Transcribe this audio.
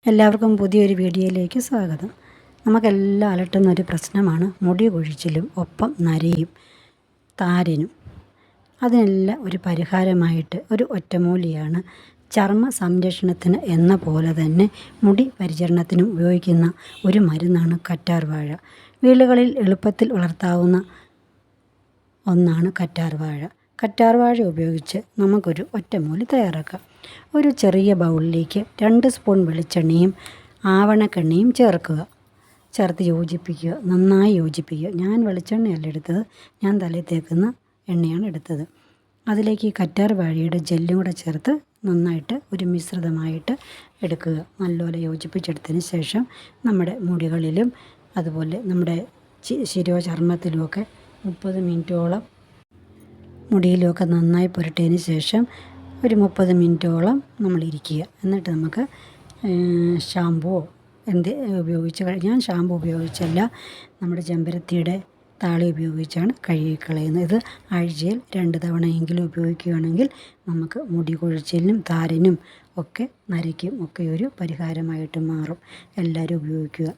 എല്ലാവർക്കും പുതിയൊരു വീഡിയോയിലേക്ക് സ്വാഗതം. നമുക്കെല്ലാം അലട്ടുന്ന ഒരു പ്രശ്നമാണ് മുടി കൊഴിച്ചിലും ഒപ്പം നരയും താരനും. അതിനെല്ലാം ഒരു പരിഹാരമായിട്ട് ഒരു ഒറ്റമൂലിയാണ് ചർമ്മ സംരക്ഷണത്തിന് എന്ന പോലെ തന്നെ മുടി പരിചരണത്തിനും ഉപയോഗിക്കുന്ന ഒരു മരുന്നാണ് കറ്റാർവാഴ. വീടുകളിൽ എളുപ്പത്തിൽ വളർത്താവുന്ന ഒന്നാണ് കറ്റാർവാഴ. കറ്റാർവാഴ ഉപയോഗിച്ച് നമുക്കൊരു ഒറ്റമൂലി തയ്യാറാക്കാം. ഒരു ചെറിയ ബൗളിലേക്ക് 2 സ്പൂൺ വെളിച്ചെണ്ണയും ആവണക്കെണ്ണയും ചേർത്ത് യോജിപ്പിക്കുക, നന്നായി യോജിപ്പിക്കുക. ഞാൻ വെളിച്ചെണ്ണയല്ല എടുത്തത്, ഞാൻ തലയിൽ തേക്കുന്ന എണ്ണയാണ് എടുത്തത്. അതിലേക്ക് ഈ കറ്റാർവാഴയുടെ ജെല്ലും കൂടെ ചേർത്ത് നന്നായിട്ട് ഒരു മിശ്രിതമായിട്ട് എടുക്കുക. നല്ലപോലെ യോജിപ്പിച്ചെടുത്തതിന് ശേഷം നമ്മുടെ മുടികളിലും അതുപോലെ നമ്മുടെ ശിരോചർമ്മത്തിലുമൊക്കെ 30 മിനിറ്റോളം മുടിയിലുമൊക്കെ നന്നായി പുരട്ടിയതിന് ശേഷം ഒരു 30 മിനിറ്റോളം നമ്മൾ ഇരിക്കുക. എന്നിട്ട് നമുക്ക് ഷാമ്പുവോ ഉപയോഗിച്ച് ഞാൻ ഷാമ്പു ഉപയോഗിച്ചല്ല, നമ്മുടെ ചെമ്പരത്തിയുടെ താളി ഉപയോഗിച്ചാണ് കഴുകിക്കളയുന്നത്. ഇത് ആഴ്ചയിൽ 2 തവണയെങ്കിലും ഉപയോഗിക്കുകയാണെങ്കിൽ നമുക്ക് മുടി കൊഴിച്ചിലിനും താരനും ഒക്കെ നരയ്ക്കും ഒക്കെ ഒരു പരിഹാരമായിട്ട് മാറും. എല്ലാവരും ഉപയോഗിക്കുക.